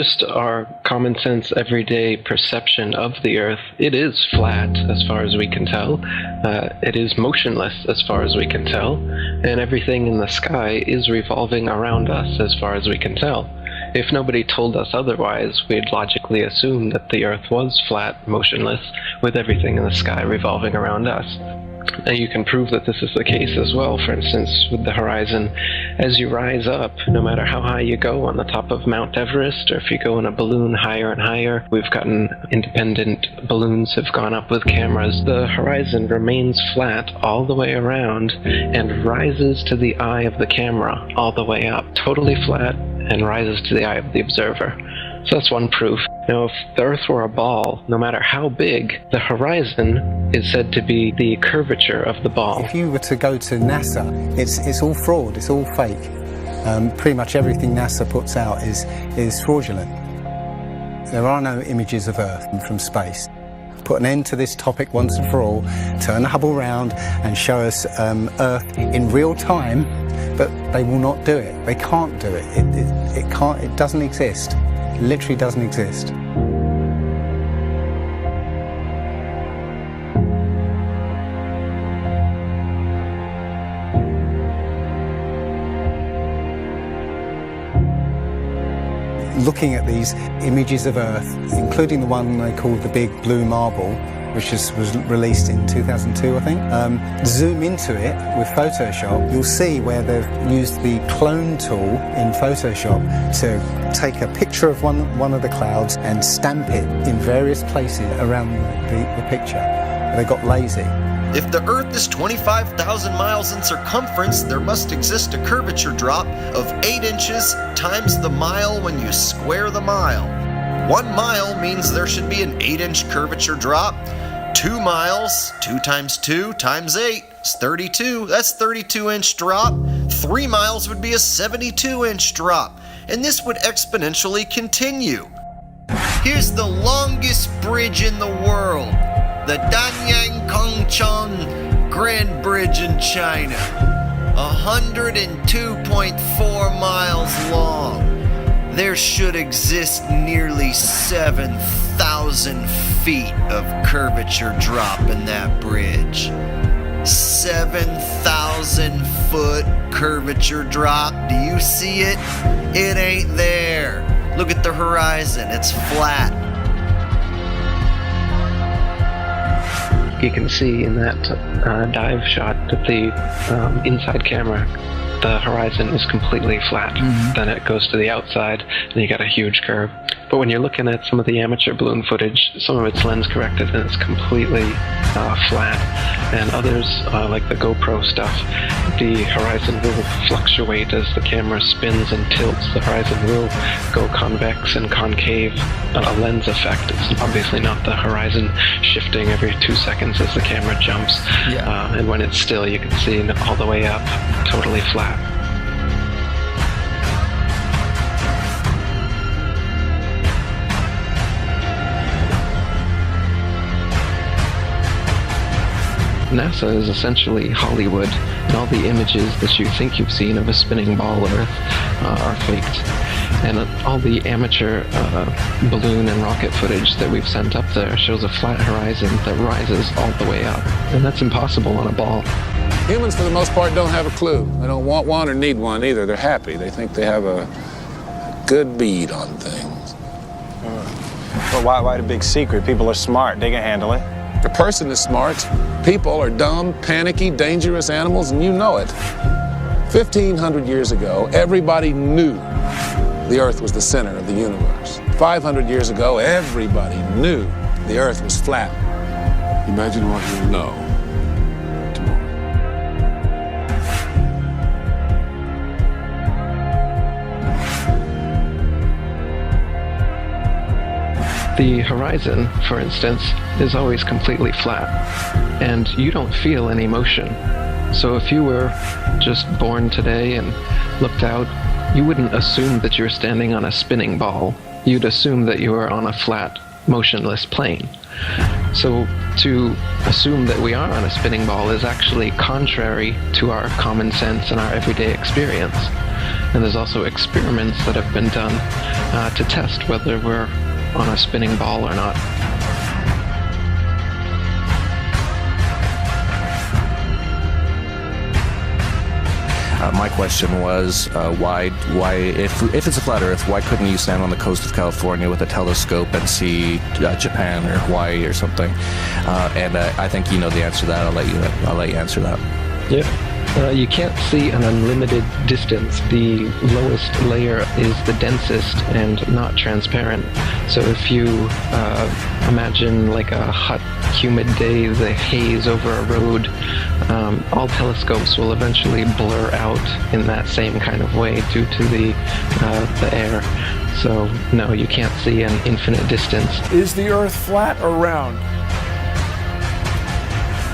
just our common sense, everyday perception of the Earth, it is flat as far as we can tell. It is motionless as far as we can tell. And everything in the sky is revolving around us as far as we can tell. If nobody told us otherwise, we'd logically assume that the Earth was flat, motionless, with everything in the sky revolving around us. And you can prove that this is the case as well. For instance, with the horizon, as you rise up, no matter how high you go on the top of Mount Everest, or if you go in a balloon higher and higher, we've gotten independent balloons have gone up with cameras, the horizon remains flat all the way around and rises to the eye of the camera all the way up, totally flat, and rises to the eye of the observer. So that's one proof. Now, if the Earth were a ball, no matter how big, the horizon is said to be the curvature of the ball. If you were to go to NASA, it's all fraud, it's all fake. Pretty much everything NASA puts out is fraudulent. There are no images of Earth from space. Put an end to this topic once and for all, turn the Hubble round and show us Earth in real time, but they will not do it. They can't do it. It doesn't exist. It literally doesn't exist. Looking at these images of Earth, including the one they called the Big Blue Marble, which was released in 2002, I think. Zoom into it with Photoshop, you'll see where they've used the clone tool in Photoshop to take a picture of one of the clouds and stamp it in various places around the picture. They got lazy. If the Earth is 25,000 miles in circumference, there must exist a curvature drop of 8 inches times the mile when you square the mile. 1 mile means there should be an 8-inch curvature drop. 2 miles, 2 times 2 times 8 is 32. That's 32-inch drop. 3 miles would be a 72-inch drop. And this would exponentially continue. Here's the longest bridge in the world. The Danyang Kongchon Grand Bridge in China. 102.4 miles long. There should exist nearly 7,000 feet of curvature drop in that bridge. 7,000 foot curvature drop. Do you see it? It ain't there. Look at the horizon. It's flat. You can see in that dive shot that the inside camera, the horizon is completely flat. Then it goes to the outside, and you got a huge curve. But when you're looking at some of the amateur balloon footage, some of it's lens corrected and it's completely flat. And others, like the GoPro stuff, the horizon will fluctuate as the camera spins and tilts. The horizon will go convex and concave, a lens effect. It's obviously not the horizon shifting every 2 seconds as the camera jumps. Yeah. And when it's still, you can see all the way up, totally flat. NASA is essentially Hollywood, and all the images that you think you've seen of a spinning ball Earth are faked. And all the amateur balloon and rocket footage that we've sent up there shows a flat horizon that rises all the way up. And that's impossible on a ball. Humans, for the most part, don't have a clue. They don't want one or need one either. They're happy. They think they have a good bead on things. Well, why the big secret? People are smart. They can handle it. The person is smart. People are dumb, panicky, dangerous animals, and you know it. 1,500 years ago, everybody knew the Earth was the center of the universe. 500 years ago, everybody knew the Earth was flat. Imagine what you'll know tomorrow. The horizon, for instance, is always completely flat, and you don't feel any motion. So if you were just born today and looked out, you wouldn't assume that you're standing on a spinning ball. You'd assume that you were on a flat, motionless plane. So to assume that we are on a spinning ball is actually contrary to our common sense and our everyday experience. And there's also experiments that have been done to test whether we're on a spinning ball or not. My question was, why, if it's a flat Earth, why couldn't you stand on the coast of California with a telescope and see Japan or Hawaii or something? And I think you know the answer to that. I'll let you answer that. Yeah. You can't see an unlimited distance. The lowest layer is the densest and not transparent. So if you imagine like a hot, humid day, the haze over a road, all telescopes will eventually blur out in that same kind of way due to the air. So no, you can't see an infinite distance. Is the Earth flat or round?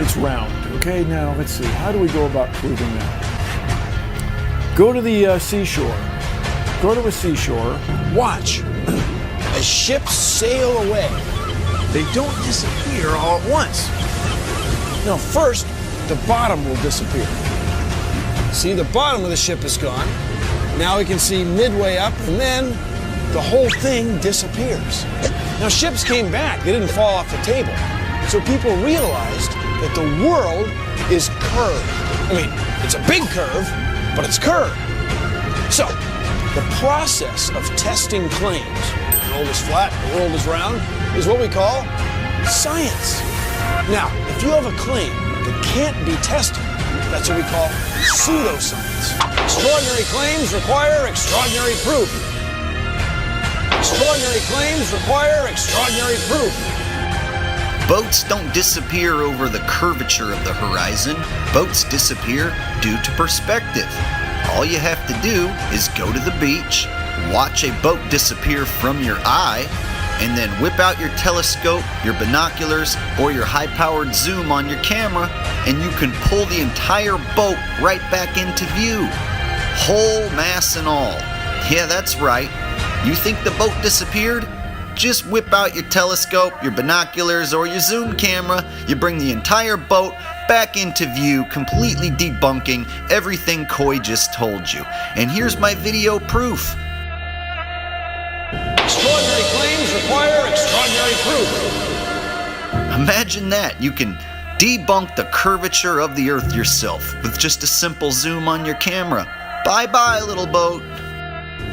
It's round. Okay, now let's see. How do we go about proving that? Go to the seashore. Go to a seashore. Watch as ships sail away. They don't disappear all at once. No, first, the bottom will disappear. See, the bottom of the ship is gone. Now we can see midway up, and then the whole thing disappears. Now, ships came back. They didn't fall off the table. So people realized that the world is curved. I mean, it's a big curve, but it's curved. So, the process of testing claims, the world is flat, the world is round, is what we call science. Now, if you have a claim that can't be tested, that's what we call pseudoscience. Extraordinary claims require extraordinary proof. Extraordinary claims require extraordinary proof. Boats don't disappear over the curvature of the horizon. Boats disappear due to perspective. All you have to do is go to the beach, watch a boat disappear from your eye, and then whip out your telescope, your binoculars, or your high-powered zoom on your camera, and you can pull the entire boat right back into view. Whole mass and all. Yeah, that's right. You think the boat disappeared? Just whip out your telescope, your binoculars, or your zoom camera. You bring the entire boat back into view, completely debunking everything Coy just told you. And here's my video proof. Extraordinary claims require extraordinary proof. Imagine that. You can debunk the curvature of the Earth yourself with just a simple zoom on your camera. Bye-bye, little boat.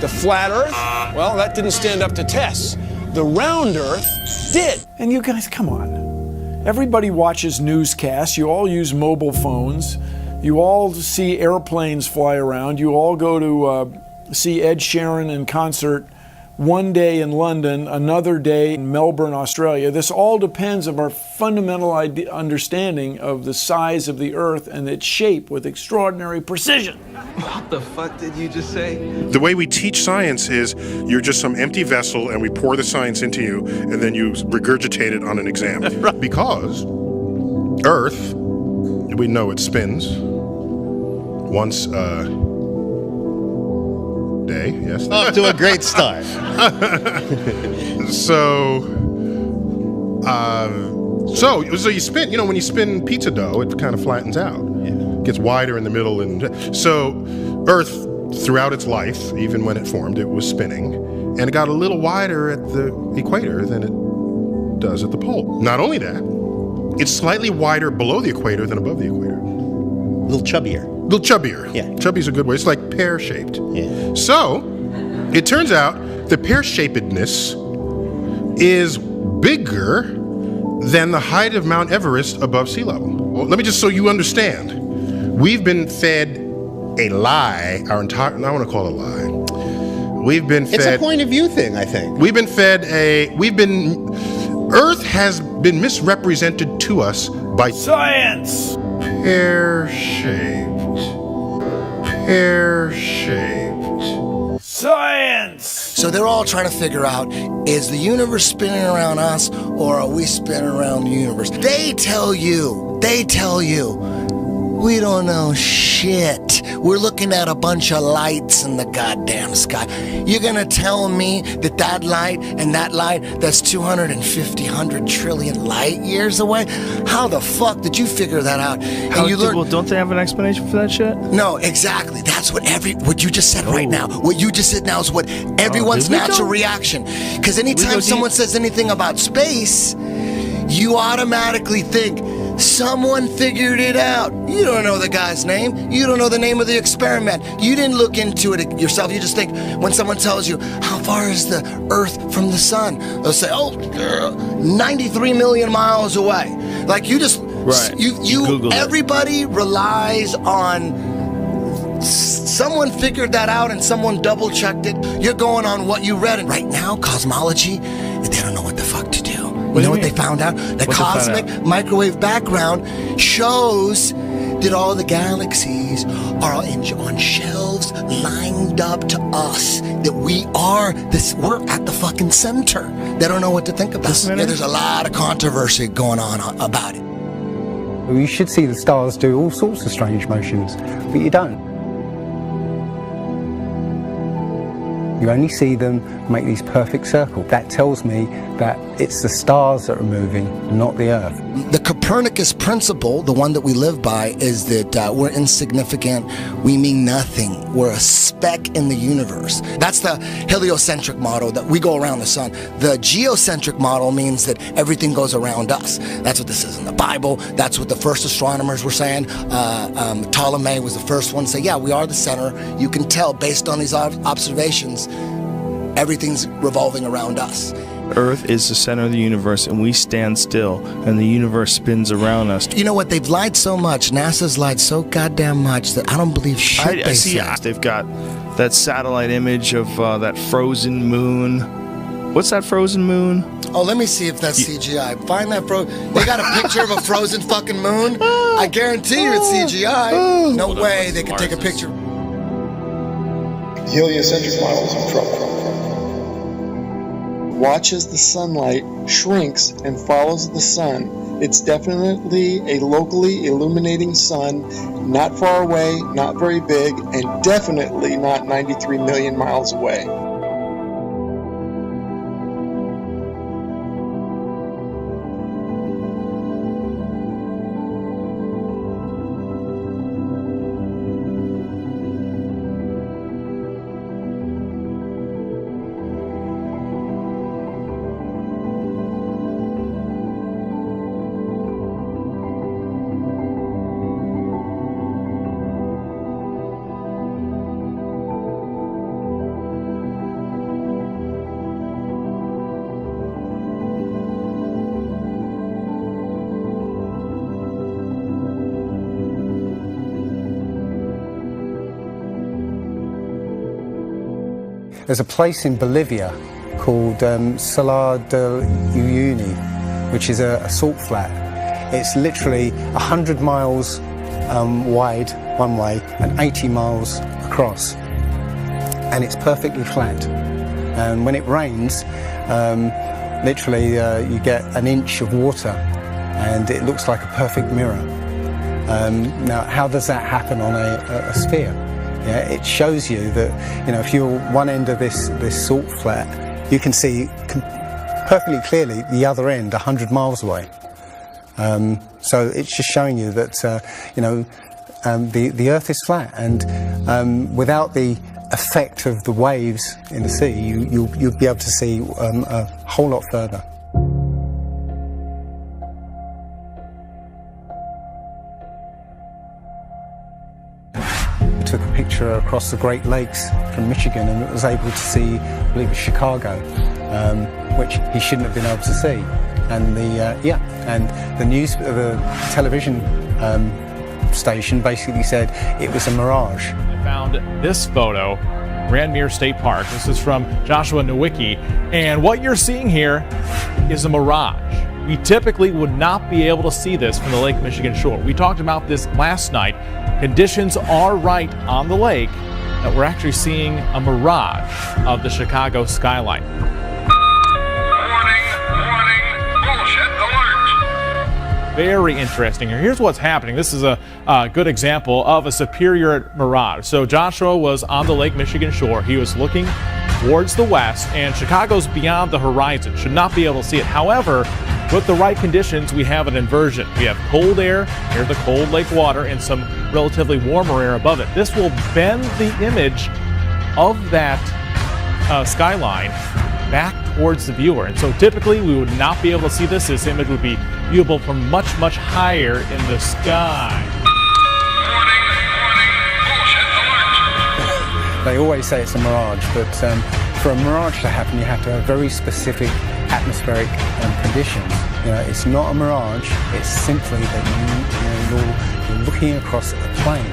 The flat Earth? Well, that didn't stand up to tests. The round Earth did. And you guys, come on. Everybody watches newscasts. You all use mobile phones. You all see airplanes fly around. You all go to see Ed Sheeran in concert one day in London, another day in Melbourne, Australia. This all depends on our fundamental understanding of the size of the Earth and its shape with extraordinary precision. What the fuck did you just say? The way we teach science is you're just some empty vessel and we pour the science into you and then you regurgitate it on an exam. Because Earth, we know it spins once a day, yes. Off to a great start. So you spin, when you spin pizza dough, it kind of flattens out. Gets wider in the middle, and so Earth throughout its life, even when it formed, it was spinning, and it got a little wider at the equator than it does at the pole. Not only that, it's slightly wider below the equator than above the equator. A little chubbier. Yeah. Chubby's a good way. It's like pear-shaped. Yeah. So it turns out the pear-shapedness is bigger than the height of Mount Everest above sea level. Well, let me just so you understand. We've been fed a lie our entire, I want to call it a lie. We've been fed. It's a point of view thing, I think. Earth has been misrepresented to us by science. Pear-shaped. Science. So they're all trying to figure out, is the universe spinning around us or are we spinning around the universe? They tell you, we don't know shit. we're looking at a bunch of lights in the goddamn sky. You're gonna tell me that that light and that light, that's 250, 100 trillion light years away? How the fuck did you figure that out? And you learn. Well, don't they have an explanation for that shit? No, exactly. That's what you just said right now. What you just said now is what everyone's natural reaction. Because anytime someone says anything about space, you automatically think someone figured it out. You don't know the guy's name. You don't know the name of the experiment. You didn't look into it yourself. You just think when someone tells you, how far is the Earth from the sun? They'll say, 93 million miles away. Like you just, everybody relies on someone figured that out and someone double checked it. You're going on what you read. And right now, cosmology, they don't know what the fuck to do. You know what they found out? The cosmic microwave background shows that all the galaxies are on shelves lined up to us. That we're at the fucking center. They don't know what to think about. Yeah, there's a lot of controversy going on about it. You should see the stars do all sorts of strange motions, but you don't. You only see them make these perfect circles. That tells me that it's the stars that are moving, not the Earth. The Copernicus principle, the one that we live by, is that we're insignificant, we mean nothing, we're a speck in the universe. That's the heliocentric model, that we go around the sun. The geocentric model means that everything goes around us. That's what this is in the Bible. That's what the first astronomers were saying. Ptolemy was the first one to say, yeah, we are the center. You can tell based on these observations, everything's revolving around us. Earth is the center of the universe, and we stand still, and the universe spins around us. You know what? They've lied so much. NASA's lied so goddamn much that I don't believe shit they say. They've got that satellite image of that frozen moon. What's that frozen moon? Oh, let me see if that's CGI. Find that They got a picture of a frozen fucking moon? I guarantee you it's CGI. No way they could take a picture. Heliocentric model is in trouble. Watch as the sunlight shrinks and follows the sun. It's definitely a locally illuminating sun, not far away, not very big, and definitely not 93 million miles away. There's a place in Bolivia called Salar de Uyuni, which is a salt flat. It's literally 100 miles wide one way and 80 miles across, and it's perfectly flat. And when it rains, literally you get an inch of water, and it looks like a perfect mirror. Now, how does that happen on a sphere? Yeah, it shows you that, if you're one end of this salt flat, you can see perfectly clearly the other end 100 miles away. So it's just showing you that, the Earth is flat, and without the effect of the waves in the sea, you'll be able to see a whole lot further. Took a picture across the Great Lakes from Michigan, and was able to see, I believe it was Chicago, which he shouldn't have been able to see. And the television station basically said it was a mirage. I found this photo, Randmere State Park. This is from Joshua Nowicki, and what you're seeing here is a mirage. We typically would not be able to see this from the Lake Michigan shore. We talked about this last night. Conditions are right on the lake that we're actually seeing a mirage of the Chicago skyline. Warning, bullshit alert. very interesting here. Here's what's happening. This is a good example of a superior mirage. So Joshua was on the Lake Michigan shore. He was looking towards the west, and Chicago's beyond the horizon. Should not be able to see it. However, with the right conditions, we have an inversion. We have cold air near the cold lake water and some relatively warmer air above it. This will bend the image of that skyline back towards the viewer. And so typically we would not be able to see this. This image would be viewable from much, much higher in the sky. They always say it's a mirage, but for a mirage to happen, you have to have very specific atmospheric conditions. It's not a mirage. It's simply that you're looking across a plane.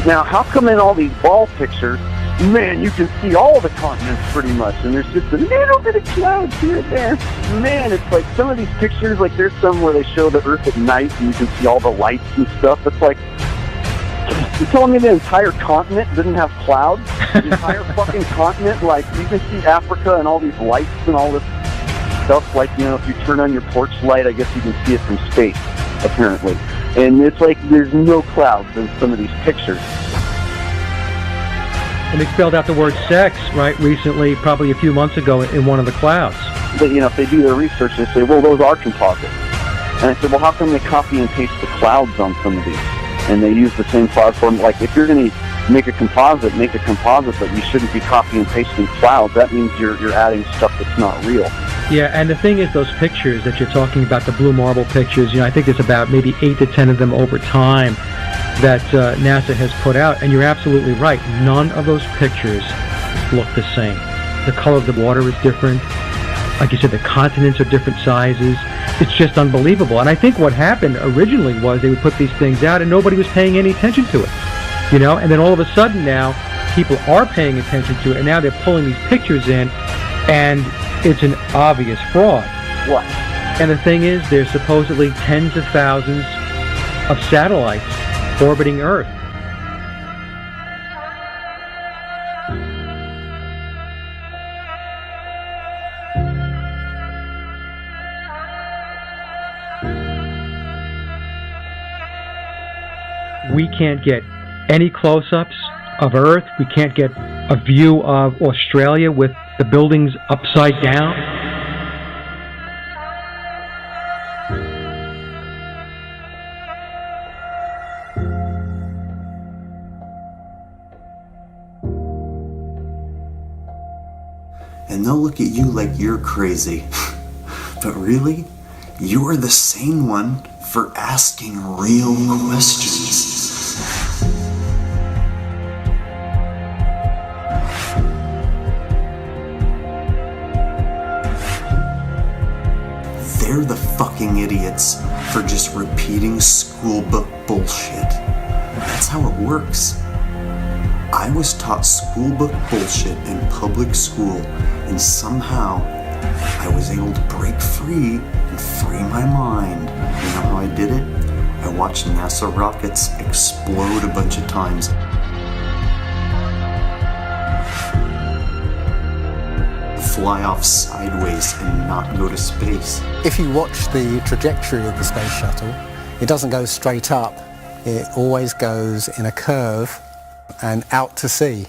Now, how come in all these ball pictures, man, you can see all the continents pretty much, and there's just a little bit of clouds here and there. Man, it's like some of these pictures, like there's some where they show the Earth at night and you can see all the lights and stuff. It's like, you're telling me the entire continent didn't have clouds? The entire fucking continent, like you can see Africa and all these lights and all this stuff. Like, if you turn on your porch light, I guess you can see it from space, apparently. And it's like there's no clouds in some of these pictures. And they spelled out the word sex, right, recently, probably a few months ago in one of the clouds. But, if they do their research, they say, well, those are composites. And I said, well, how come they copy and paste the clouds on some of these? And they use the same cloud form. Like, if you're going to make a composite, but you shouldn't be copying and pasting clouds. That means you're adding stuff that's not real. Yeah, and the thing is, those pictures that you're talking about, the blue marble pictures, I think there's about maybe 8 to 10 of them over time that NASA has put out, and you're absolutely right. None of those pictures look the same. The color of the water is different. Like you said, the continents are different sizes. It's just unbelievable. And I think what happened originally was they would put these things out and nobody was paying any attention to it. And then all of a sudden now, people are paying attention to it, and now they're pulling these pictures in, and it's an obvious fraud. What? And the thing is, there's supposedly tens of thousands of satellites orbiting Earth. We can't get any close-ups of Earth. We can't get a view of Australia with the buildings upside down. And they'll look at you like you're crazy. But really, you're the sane one for asking real questions. They're the fucking idiots for just repeating school book bullshit. That's how it works. I was taught school book bullshit in public school, and somehow I was able to break free and free my mind. You know how I did it? I watched NASA rockets explode a bunch of times. Fly off sideways and not go to space. If you watch the trajectory of the space shuttle, it doesn't go straight up. It always goes in a curve and out to sea.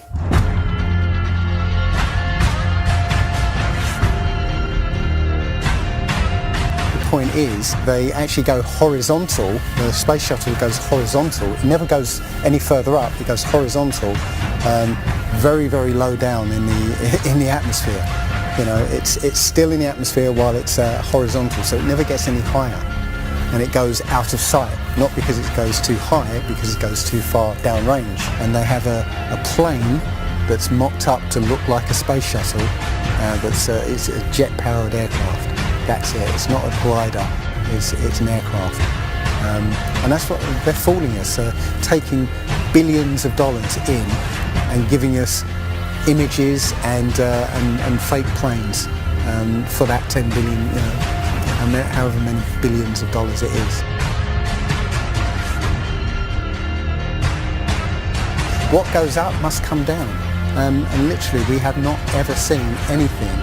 The point is, they actually go horizontal. The space shuttle goes horizontal. It never goes any further up. It goes horizontal, very, very low down in the atmosphere. It's still in the atmosphere while it's horizontal, so it never gets any higher. And it goes out of sight, not because it goes too high, because it goes too far downrange. And they have a plane that's mocked up to look like a space shuttle, it's a jet-powered aircraft. That's it. It's not a glider. It's an aircraft. And that's what they're fooling us, taking billions of dollars in and giving us images and fake planes for that $10 billion however many billions of dollars it is. What goes up must come down, and literally we have not ever seen anything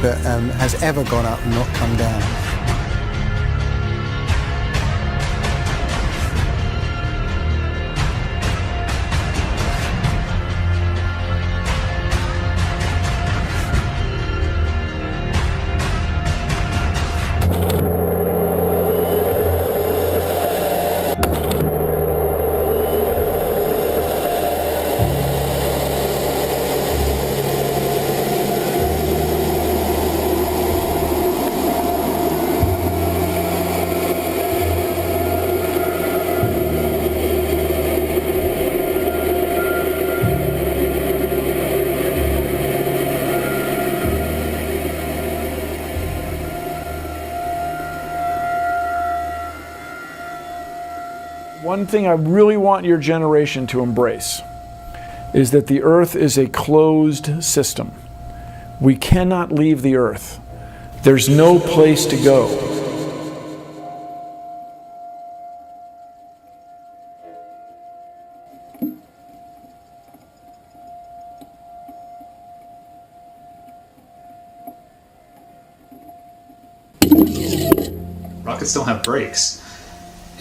that has ever gone up and not come down. One thing I really want your generation to embrace is that the Earth is a closed system. We cannot leave the Earth. There's no place to go. Rockets don't have brakes.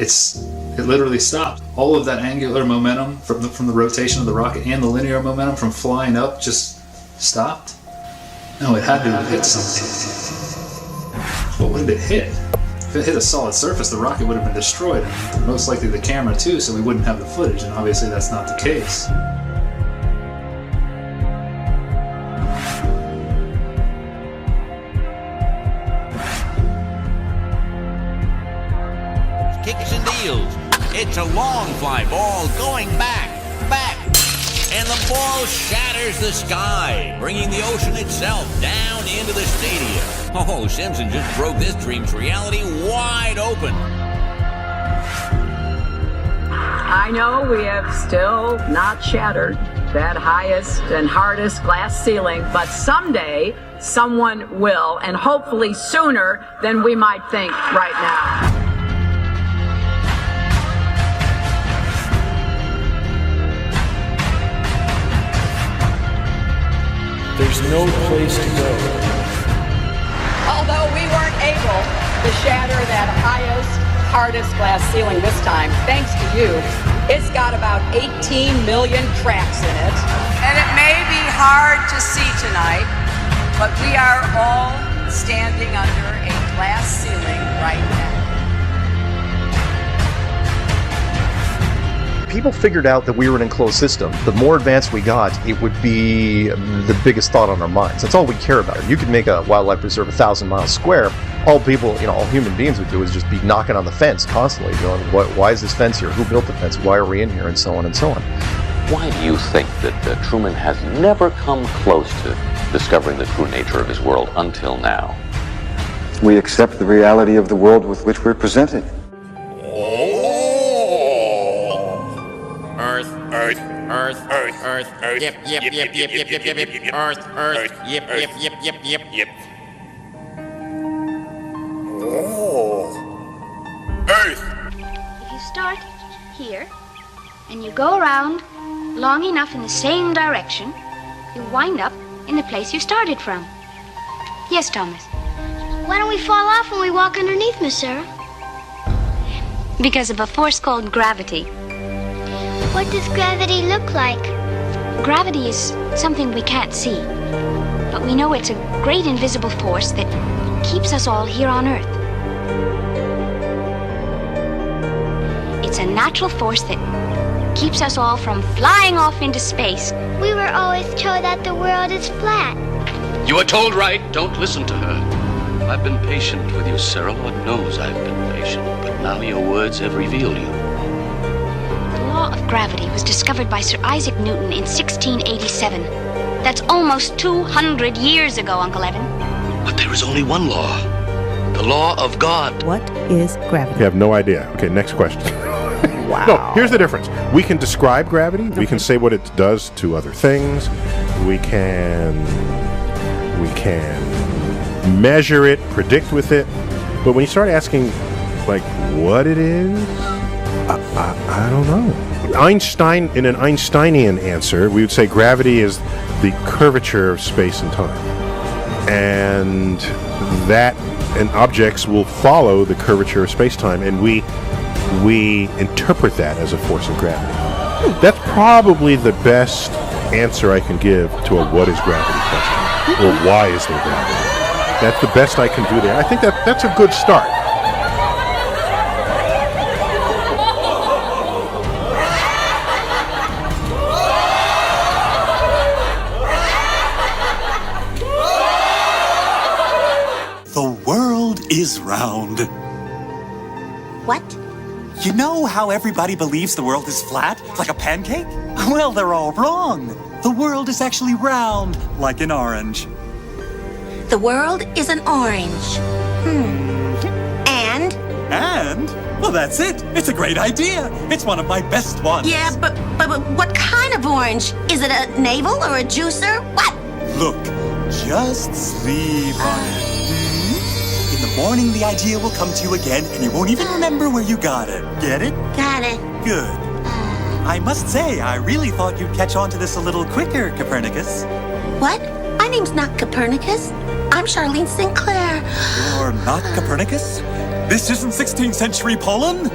It literally stopped. All of that angular momentum from the rotation of the rocket and the linear momentum from flying up just stopped. No, it had to have hit something. What would it hit? If it hit a solid surface, the rocket would have been destroyed, and most likely the camera too, so we wouldn't have the footage, and obviously that's not the case. Kicks and deals. It's a long fly ball going back, and the ball shatters the sky, bringing the ocean itself down into the stadium. Oh, Simpson just broke this dream's reality wide open. I know we have still not shattered that highest and hardest glass ceiling, but someday someone will, and hopefully sooner than we might think right now. There's no place to go. Although we weren't able to shatter that highest, hardest glass ceiling this time, thanks to you, it's got about 18 million cracks in it. And it may be hard to see tonight, but we are all standing under a glass ceiling right now. People figured out that we were an enclosed system. The more advanced we got, it would be the biggest thought on our minds. That's all we care about. You could make a wildlife reserve 1,000 miles square. All people, all human beings would do is just be knocking on the fence constantly, going, why is this fence here? Who built the fence? Why are we in here? And so on and so on. Why do you think that Truman has never come close to discovering the true nature of his world until now? We accept the reality of the world with which we're presented. Earth, yip, Earth, yip, Earth! If you start here, and you go around long enough in the same direction, you wind up in the place you started from. Yes, Thomas? Why don't we fall off when we walk underneath, Miss Sarah? Because of a force called gravity. What does gravity look like? Gravity is something we can't see, but we know it's a great invisible force that keeps us all here on Earth. It's a natural force that keeps us all from flying off into space. We were always told that the world is flat. You are told right. Don't listen to her. I've been patient with you, Sarah. Lord knows I've been patient, but now your words have revealed you. The law of gravity was discovered by Sir Isaac Newton in 1687. That's almost 200 years ago, Uncle Evan. But there is only one law. The law of God. What is gravity? I have no idea. Okay, next question. Wow. No, here's the difference. We can describe gravity. Okay. We can say what it does to other things. We can measure it, predict with it. But when you start asking, like, what it is, I don't know. Einstein, in an Einsteinian answer, we would say gravity is the curvature of space and time. And objects will follow the curvature of space-time, and we interpret that as a force of gravity. That's probably the best answer I can give to a what is gravity question, or why is there gravity. That's the best I can do there. I think that's a good start. The world is round. What? You know how everybody believes the world is flat, like a pancake? Well, they're all wrong. The world is actually round, like an orange. The world is an orange. And? And? Well, that's it. It's a great idea. It's one of my best ones. Yeah, but what kind of orange? Is it a navel or a juicer? What? Look, just sleep on it. In the morning, the idea will come to you again, and you won't even remember where you got it. Get it? Got it. Good. I must say, I really thought you'd catch on to this a little quicker, Copernicus. What? My name's not Copernicus. I'm Charlene Sinclair. You're not Copernicus? This isn't 16th century Poland?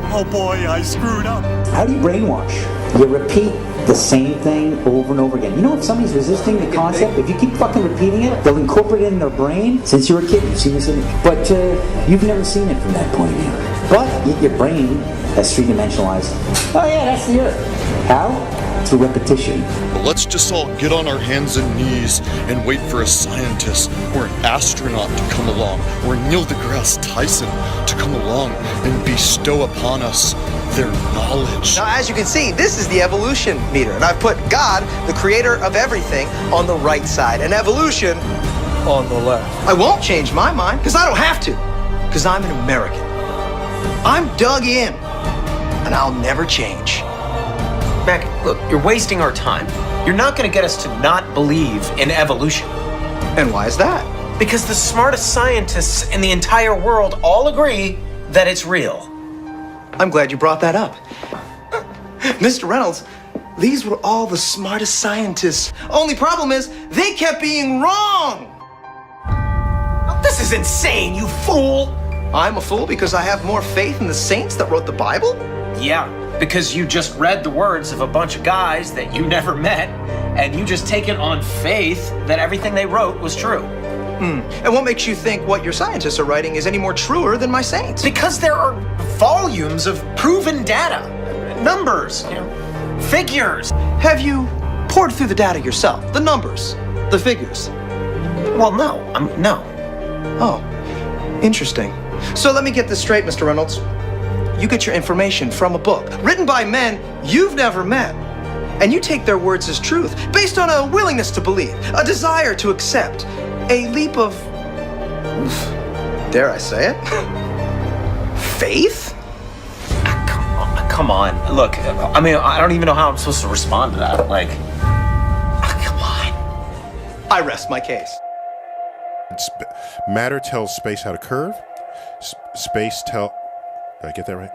Oh boy, I screwed up. How do you brainwash? You repeat the same thing over and over again. You know, if somebody's resisting the concept, if you keep fucking repeating it, they'll incorporate it in their brain. Since you were a kid, you've seen this image. But you've never seen it from that point of view. But your brain has three-dimensionalized. Oh yeah, that's the Earth. How? Through repetition. Let's just all get on our hands and knees and wait for a scientist or an astronaut to come along, or Neil deGrasse Tyson to come along and bestow upon us their knowledge. Now, as you can see, this is the evolution meter, and I've put God, the creator of everything, on the right side, and evolution on the left. I won't change my mind, because I don't have to, because I'm an American. I'm dug in, and I'll never change. Mac, look, you're wasting our time. You're not going to get us to not believe in evolution. And why is that? Because the smartest scientists in the entire world all agree that it's real. I'm glad you brought that up. Mr. Reynolds, these were all the smartest scientists. Only problem is, they kept being wrong! This is insane, you fool! I'm a fool because I have more faith in the saints that wrote the Bible? Yeah, because you just read the words of a bunch of guys that you never met, and you just take it on faith that everything they wrote was true. And what makes you think what your scientists are writing is any more truer than my saints? Because there are volumes of proven data, numbers, figures. Have you poured through the data yourself? The numbers, the figures? Well, no. No. Oh, interesting. So let me get this straight, Mr. Reynolds. You get your information from a book written by men you've never met, and you take their words as truth based on a willingness to believe, a desire to accept, a leap of, dare I say it, faith? Come on. Look, I mean, I don't even know how I'm supposed to respond to that. Like, come on. I rest my case. Matter tells space how to curve. Space tell... Did I get that right?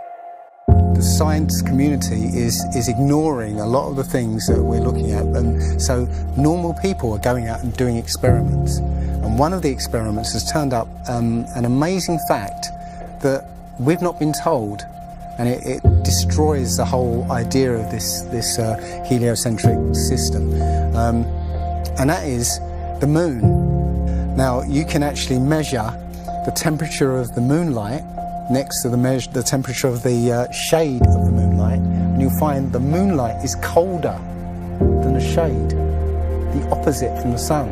The science community is ignoring a lot of the things that we're looking at, and so normal people are going out and doing experiments. And one of the experiments has turned up an amazing fact that we've not been told, and it destroys the whole idea of this heliocentric system, and that is the moon. Now, you can actually measure the temperature of the moonlight next to the temperature of the shade of the moonlight, and you'll find the moonlight is colder than the shade, the opposite from the sun.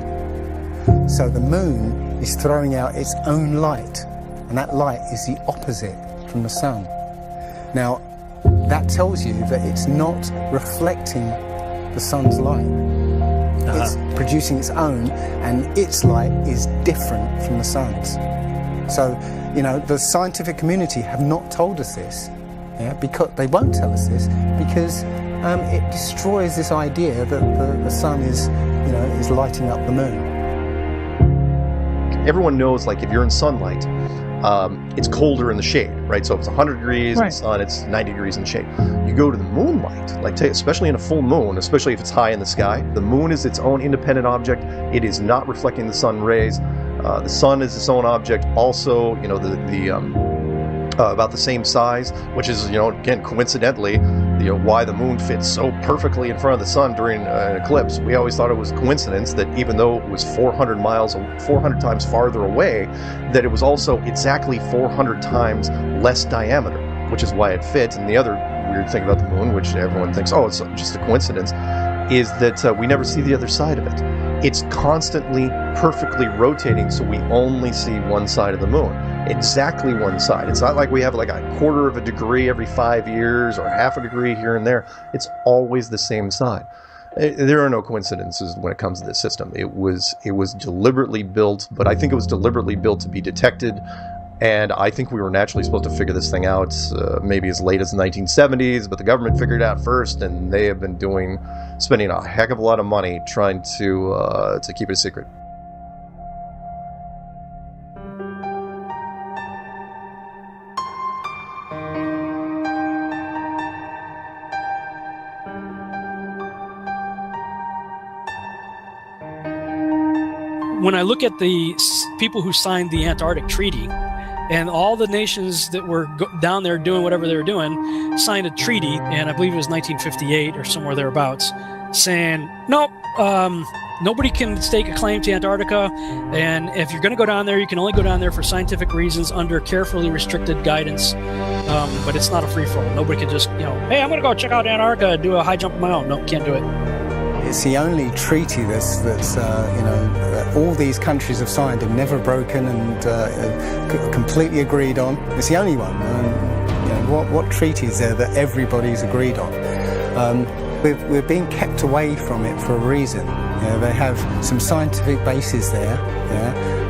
So the moon is throwing out its own light, and that light is the opposite from the sun. Now, that tells you that it's not reflecting the sun's light. It's producing its own, and its light is different from the sun's. So, you know, the scientific community have not told us this, because they won't tell us this, because it destroys this idea that the sun is lighting up the moon. everyone knows, like, if you're in sunlight, it's colder in the shade, right? So if it's 100 degrees in the sun, it's 90 degrees in the shade. You go to the moonlight, like especially in a full moon, especially if it's high in the sky, the moon is its own independent object. It is not reflecting the sun rays. The sun is its own object. Also, you know, about the same size, which is, you know, again, coincidentally, you know, why the moon fits so perfectly in front of the sun during an eclipse. We always thought it was coincidence that even though it was 400 times farther away, that it was also exactly 400 times less diameter, which is why it fits. And the other weird thing about the moon, which everyone thinks, oh, it's just a coincidence, is that we never see the other side of it. It's constantly perfectly rotating, so we only see one side of the moon. Exactly one side. It's not like we have like a quarter of a degree every 5 years or half a degree here and there. It's always the same side. There are no coincidences when it comes to this system. It was deliberately built, but I think it was deliberately built to be detected. And I think we were naturally supposed to figure this thing out maybe as late as the 1970s, but the government figured it out first, and they have been spending a heck of a lot of money trying to keep it a secret. When I look at the people who signed the Antarctic Treaty, and all the nations that were down there doing whatever they were doing signed a treaty, and I believe it was 1958 or somewhere thereabouts, saying, nope, nobody can stake a claim to Antarctica, and if you're going to go down there, you can only go down there for scientific reasons under carefully restricted guidance, but it's not a free-for-all. Nobody can just, you know, hey, I'm going to go check out Antarctica and do a high jump of my own. No, can't do it. It's the only treaty that's all these countries have signed and never broken and completely agreed on. It's the only one. What treaty is there that everybody's agreed on? We're being kept away from it for a reason. They have some scientific bases there,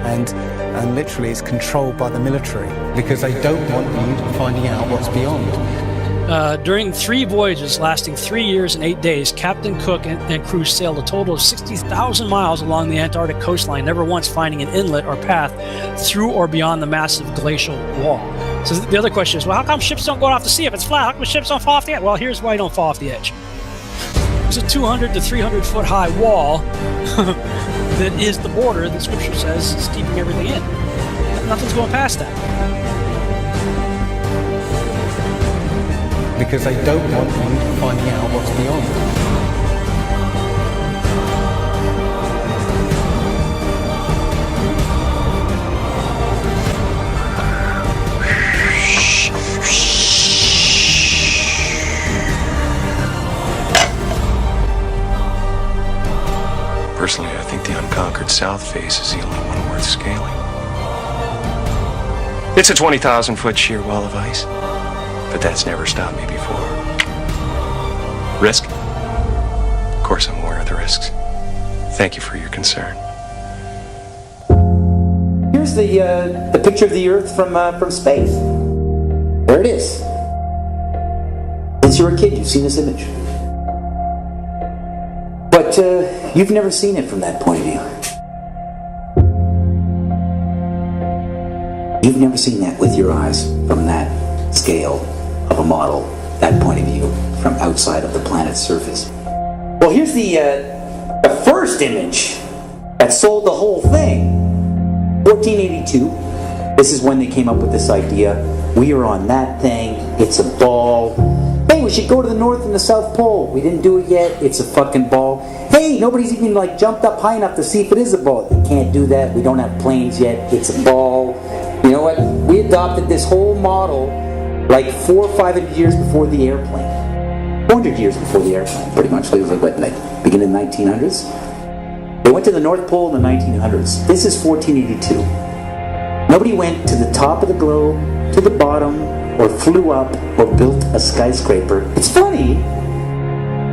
and literally it's controlled by the military because they don't want you finding out what's beyond. During 3 voyages lasting 3 years and 8 days, Captain Cook and crew sailed a total of 60,000 miles along the Antarctic coastline, never once finding an inlet or path through or beyond the massive glacial wall. So the other question is, well, how come ships don't go off the sea if it's flat? How come ships don't fall off the edge? Well, here's why you don't fall off the edge. There's a 200 to 300 foot high wall that is the border that Scripture says is keeping everything in. Nothing's going past that. Because they don't want you finding out what's beyond. Personally, I think the unconquered south face is the only one worth scaling. It's a 20,000-foot sheer wall of ice. But that's never stopped me before. Risk? Of course I'm aware of the risks. Thank you for your concern. Here's the picture of the Earth from space. There it is. Since you were a kid, you've seen this image. But you've never seen it from that point of view. You've never seen that with your eyes from that scale of a model, that point of view, from outside of the planet's surface. Well, here's the first image that sold the whole thing. 1482. This is when they came up with this idea. We are on that thing. It's a ball. Hey, we should go to the North and the South Pole. We didn't do it yet. It's a fucking ball. Hey, nobody's even jumped up high enough to see if it is a ball. You can't do that. We don't have planes yet. It's a ball. You know what? We adopted this whole model like 400 or 500 years before the airplane. 400 years before the airplane, pretty much. It was beginning of the 1900s. They went to the North Pole in the 1900s. This is 1482. Nobody went to the top of the globe, to the bottom, or flew up, or built a skyscraper. It's funny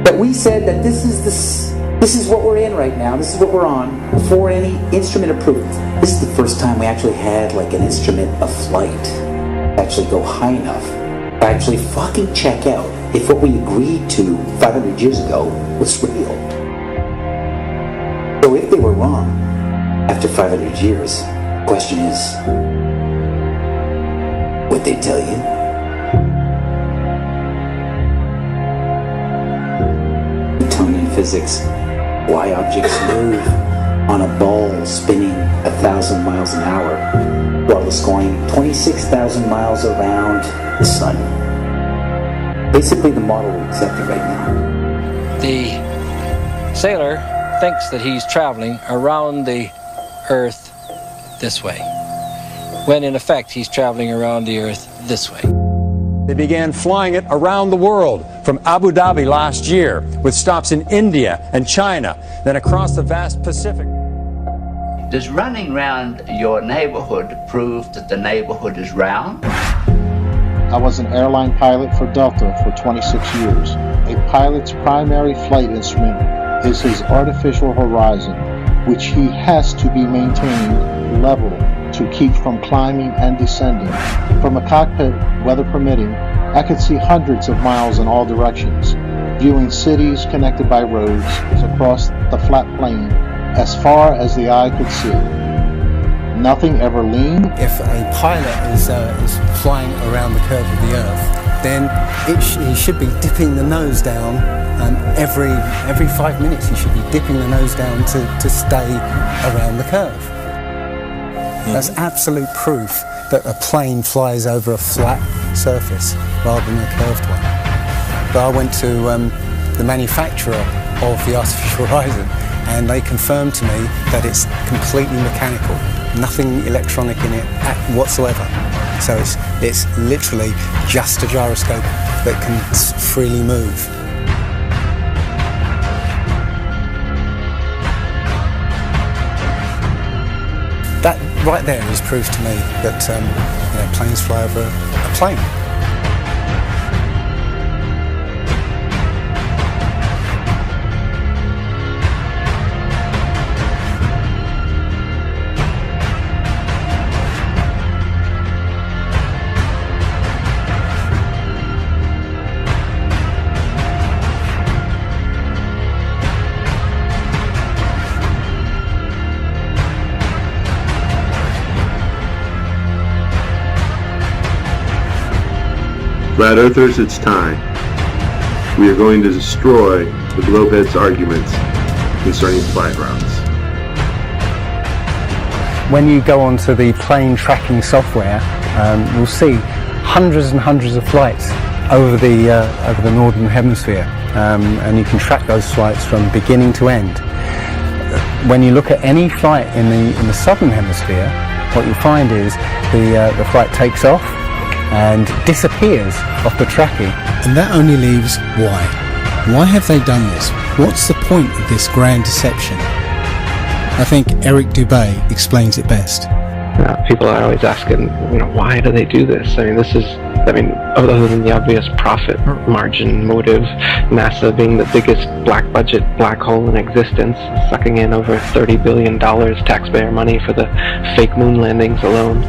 that we said that this is what we're in right now. This is what we're on before any instrument approved. This is the first time we actually had an instrument of flight. Actually go high enough to actually fucking check out if what we agreed to 500 years ago was real. So if they were wrong after 500 years, Question is, what they tell you? Newtonian physics. Why objects move on a ball spinning 1,000 miles an hour while it's going 26,000 miles around the sun. Basically the model we accepted right now. The sailor thinks that he's traveling around the Earth this way, when in effect he's traveling around the Earth this way. They began flying it around the world, from Abu Dhabi last year, with stops in India and China, then across the vast Pacific. Does running round your neighborhood prove that the neighborhood is round? I was an airline pilot for Delta for 26 years. A pilot's primary flight instrument is his artificial horizon, which he has to be maintained level to keep from climbing and descending. From a cockpit, weather permitting, I could see hundreds of miles in all directions, viewing cities connected by roads across the flat plain as far as the eye could see. Nothing ever leaned. If a pilot is flying around the curve of the Earth, then he should be dipping the nose down every 5 minutes. He should be dipping the nose down to stay around the curve. That's absolute proof that a plane flies over a flat surface rather than a curved one. But I went to the manufacturer of the artificial horizon, and they confirmed to me that it's completely mechanical, nothing electronic in it whatsoever. So it's literally just a gyroscope that can freely move. That right there is proof to me that planes fly over a plane. Flat Earthers, it's time. We are going to destroy the Globeheads' arguments concerning flight routes. When you go onto the plane tracking software, you'll see hundreds and hundreds of flights over the northern hemisphere, and you can track those flights from beginning to end. When you look at any flight in the southern hemisphere, what you'll find is the flight takes off and disappears off the tracking. And that only leaves why. Why have they done this? What's the point of this grand deception? I think Eric Dubay explains it best. People are always asking, why do they do this? Other than the obvious profit margin motive, NASA being the biggest black budget black hole in existence, sucking in over $30 billion taxpayer money for the fake moon landings alone.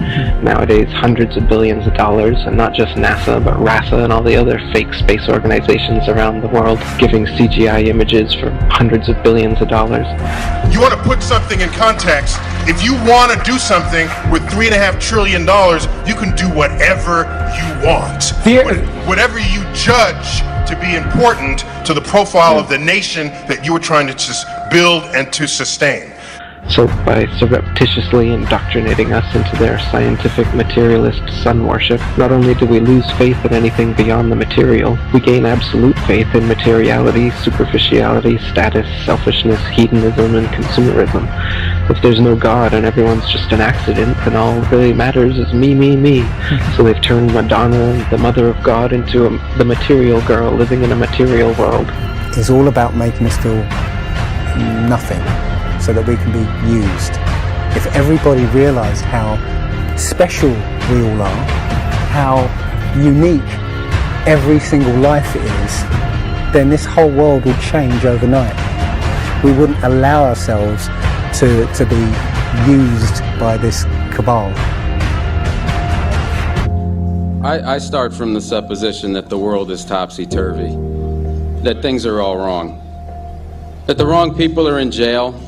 Nowadays, hundreds of billions of dollars, and not just NASA, but RASA and all the other fake space organizations around the world, giving CGI images for hundreds of billions of dollars. You want to put something in context. If you want to do something with $3.5 trillion, you can do whatever you want. Whatever you judge to be important to the profile of the nation that you are trying to just build and to sustain. So by surreptitiously indoctrinating us into their scientific materialist sun worship, not only do we lose faith in anything beyond the material, we gain absolute faith in materiality, superficiality, status, selfishness, hedonism, and consumerism. If there's no God and everyone's just an accident, then all that really matters is me, me, me. So they've turned Madonna, the mother of God, into the material girl living in a material world. It's all about making us feel nothing, so that we can be used. If everybody realised how special we all are, how unique every single life is, then this whole world would change overnight. We wouldn't allow ourselves to be used by this cabal. I start from the supposition that the world is topsy-turvy, that things are all wrong, that the wrong people are in jail,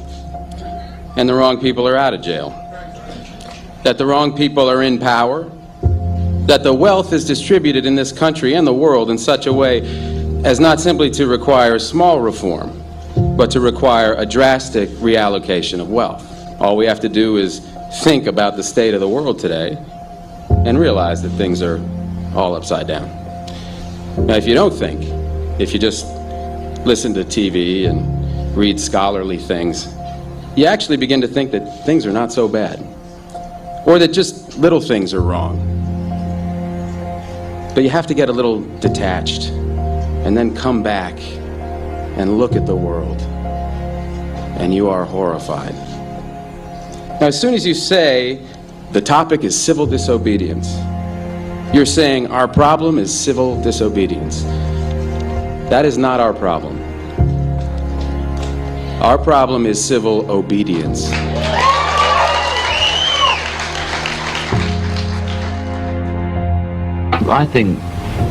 and the wrong people are out of jail. that the wrong people are in power, that the wealth is distributed in this country and the world in such a way as not simply to require small reform, but to require a drastic reallocation of wealth. All we have to do is think about the state of the world today and realize that things are all upside down. Now, if you don't think, if you just listen to TV and read scholarly things, you actually begin to think that things are not so bad, or that just little things are wrong. But you have to get a little detached and then come back and look at the world, and you are horrified. Now, as soon as you say the topic is civil disobedience, you're saying our problem is civil disobedience. That is not our problem. Our problem is civil obedience. I think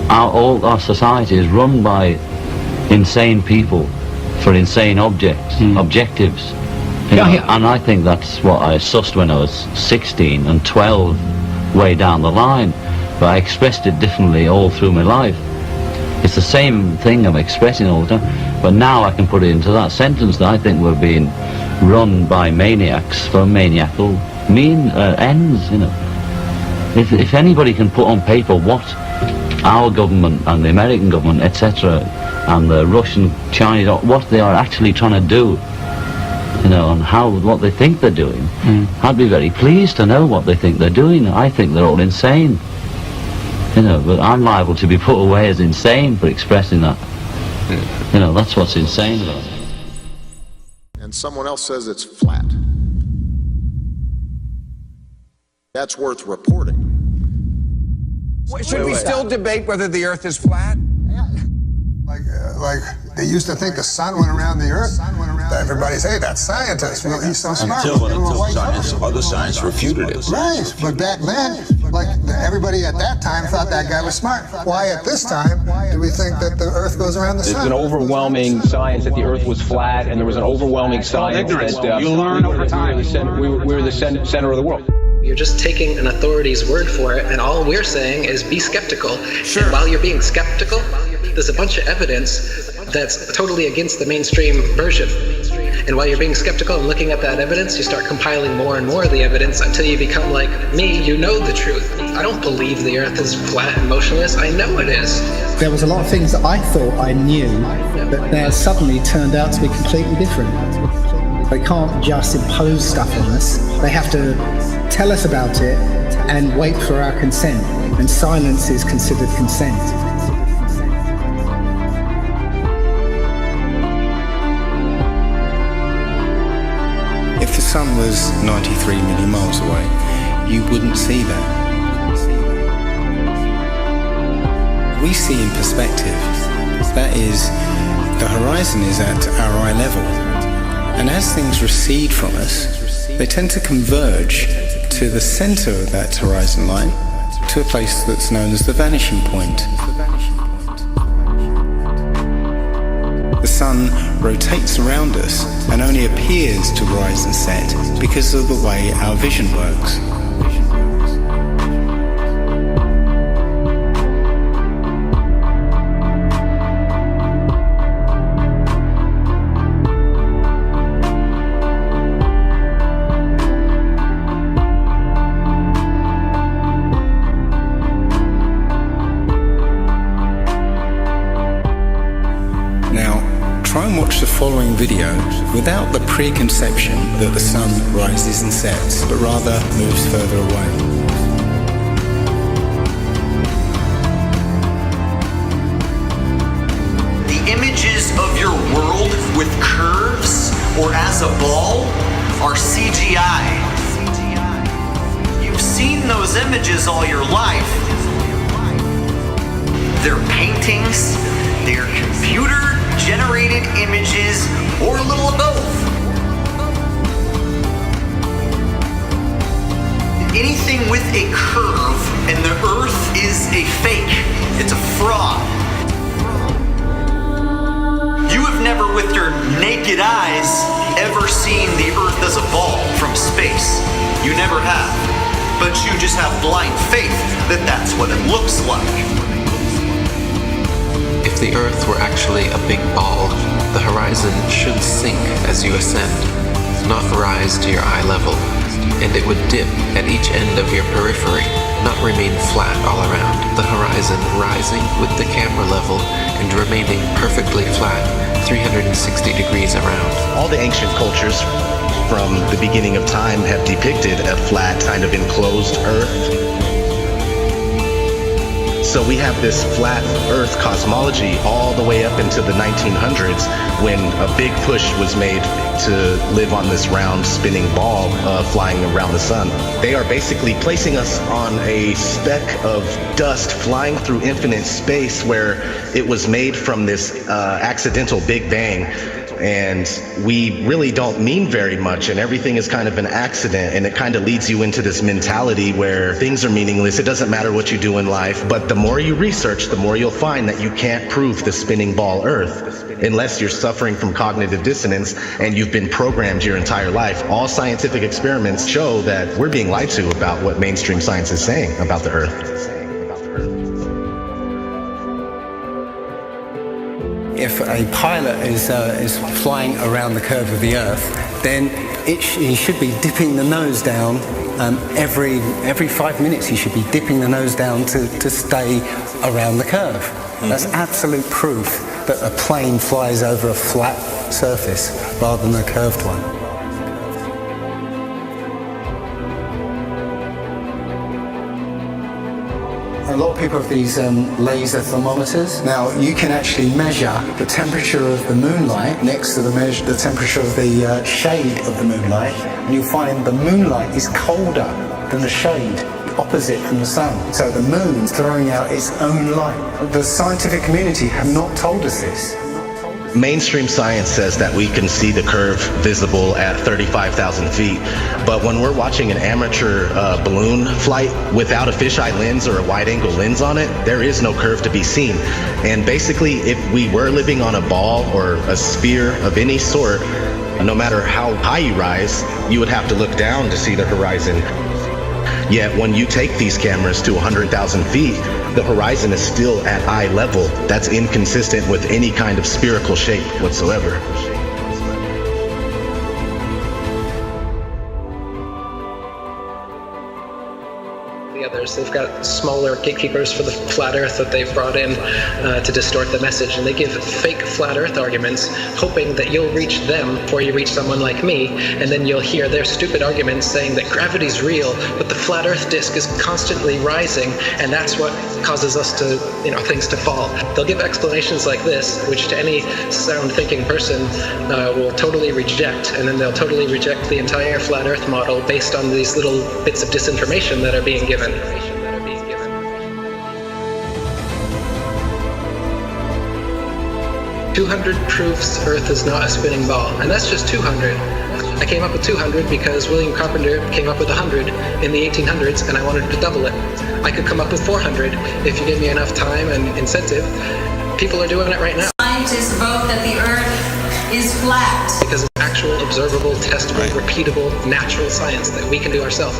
all our society is run by insane people for insane objectives. You know, and I think that's what I sussed when I was 16 and 12 way down the line, but I expressed it differently all through my life. It's the same thing I'm expressing all the time, but now I can put it into that sentence that I think we're being run by maniacs for maniacal ends, you know. If anybody can put on paper what our government and the American government, etc., and the Russian, Chinese, what they are actually trying to do, you know, and what they think they're doing, I'd be very pleased to know what they think they're doing. I think they're all insane, you know, but I'm liable to be put away as insane for expressing that. You know, that's what's insane about it. And someone else says it's flat. That's worth reporting. Should we still debate whether the Earth is flat? Like they used to think the sun went around the Earth. Everybody say that's scientists. Well, he's so smart. Until other science refuted it. Right, but back then, like everybody at that time thought that guy was smart. Why at this time do we think that the Earth goes around the sun? There's an overwhelming science that the Earth was flat, and there was an overwhelming science that you learn over time. We were the center of the world. You're just taking an authority's word for it, and all we're saying is be skeptical. Sure. And while you're being skeptical, there's a bunch of evidence that's totally against the mainstream version. And while you're being skeptical and looking at that evidence, you start compiling more and more of the evidence until you become like me, you know the truth. I don't believe the Earth is flat and motionless. I know it is. There was a lot of things that I thought I knew that now suddenly turned out to be completely different. They can't just impose stuff on us. They have to tell us about it and wait for our consent. And silence is considered consent. If the sun was 93 million miles away, you wouldn't see that. We see in perspective. That is, the horizon is at our eye level. And as things recede from us, they tend to converge to the center of that horizon line, to a place that's known as the vanishing point. The sun rotates around us and only appears to rise and set because of the way our vision works. Try and watch the following video without the preconception that the sun rises and sets, but rather moves further away. The images of your world with curves or as a ball are CGI. You've seen those images all your life. They're paintings, they're computer-generated images, or a little of both. Anything with a curve and the Earth is a fake. It's a fraud. You have never, with your naked eyes, ever seen the Earth as a ball from space. You never have. but you just have blind faith that that's what it looks like. If the Earth were actually a big ball, the horizon should sink as you ascend, not rise to your eye level, and it would dip at each end of your periphery, not remain flat all around, the horizon rising with the camera level and remaining perfectly flat 360 degrees around. All the ancient cultures from the beginning of time have depicted a flat, kind of enclosed Earth. So we have this flat Earth cosmology all the way up into the 1900s when a big push was made to live on this round spinning ball flying around the sun. They are basically placing us on a speck of dust flying through infinite space where it was made from this accidental Big Bang. And we really don't mean very much, and everything is kind of an accident, and it kind of leads you into this mentality where things are meaningless. It doesn't matter what you do in life, but the more you research, the more you'll find that you can't prove the spinning ball Earth unless you're suffering from cognitive dissonance and you've been programmed your entire life. All scientific experiments show that we're being lied to about what mainstream science is saying about the Earth. If a pilot is flying around the curve of the Earth, then he should be dipping the nose down every 5 minutes. He should be dipping the nose down to stay around the curve. That's absolute proof that a plane flies over a flat surface rather than a curved one. A lot of people have these laser thermometers. Now, you can actually measure the temperature of the moonlight next to the temperature of the shade of the moonlight, and you'll find the moonlight is colder than the shade, opposite from the sun. So the moon's throwing out its own light. The scientific community have not told us this. Mainstream science says that we can see the curve visible at 35,000 feet, but when we're watching an amateur balloon flight without a fisheye lens or a wide-angle lens on it, there is no curve to be seen. And basically, if we were living on a ball or a sphere of any sort, no matter how high you rise, you would have to look down to see the horizon. Yet when you take these cameras to 100,000 feet, the horizon is still at eye level. That's inconsistent with any kind of spherical shape whatsoever. Others. They've got smaller gatekeepers for the flat earth that they've brought in to distort the message, and they give fake flat earth arguments, hoping that you'll reach them before you reach someone like me, and then you'll hear their stupid arguments saying that gravity's real, but the flat earth disk is constantly rising, and that's what causes us to, things to fall. They'll give explanations like this, which to any sound thinking person will totally reject, and then they'll totally reject the entire flat earth model based on these little bits of disinformation that are being given. 200 proofs Earth is not a spinning ball, and that's just 200. I came up with 200 because William Carpenter came up with 100 in the 1800s, and I wanted to double it. I could come up with 400 if you give me enough time and incentive. People are doing it right now. Scientists vote that the Earth is flat. Because of actual, observable, testable, repeatable, natural science that we can do ourselves.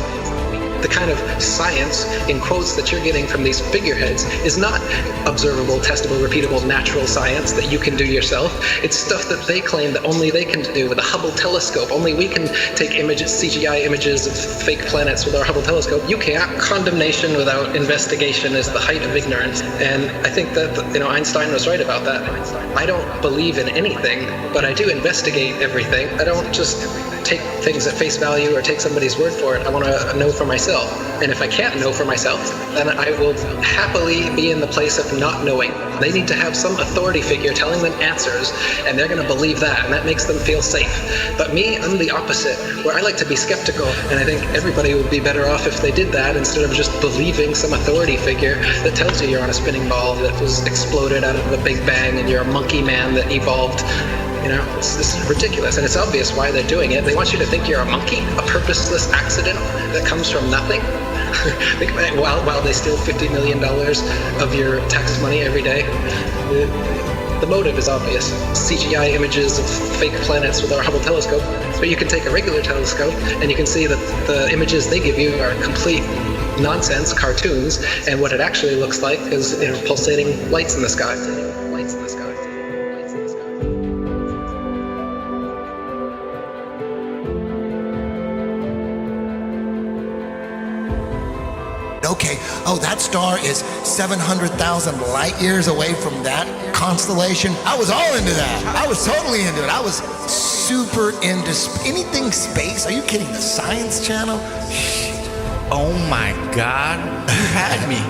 The kind of science, in quotes, that you're getting from these figureheads is not observable, testable, repeatable, natural science that you can do yourself. It's stuff that they claim that only they can do with a Hubble telescope. Only we can take images, CGI images of fake planets with our Hubble telescope. You can't. Condemnation without investigation is the height of ignorance. And I think that, Einstein was right about that. I don't believe in anything, but I do investigate everything. I don't just take things at face value or take somebody's word for it. I want to know for myself. And if I can't know for myself, then I will happily be in the place of not knowing. They need to have some authority figure telling them answers, and they're going to believe that, and that makes them feel safe. But me, I'm the opposite, where I like to be skeptical, and I think everybody would be better off if they did that instead of just believing some authority figure that tells you you're on a spinning ball that was exploded out of a Big Bang and you're a monkey man that evolved. It's ridiculous, and it's obvious why they're doing it. They want you to think you're a monkey, a purposeless accident that comes from nothing. While they steal $50 million of your tax money every day. The motive is obvious. CGI images of fake planets with our Hubble telescope. But you can take a regular telescope and you can see that the images they give you are complete nonsense, cartoons, and what it actually looks like is pulsating lights in the sky. Okay, that star is 700,000 light years away from that constellation. I was all into that. I was totally into it. I was super into anything space. Are you kidding? The Science Channel? Oh my God, you had me.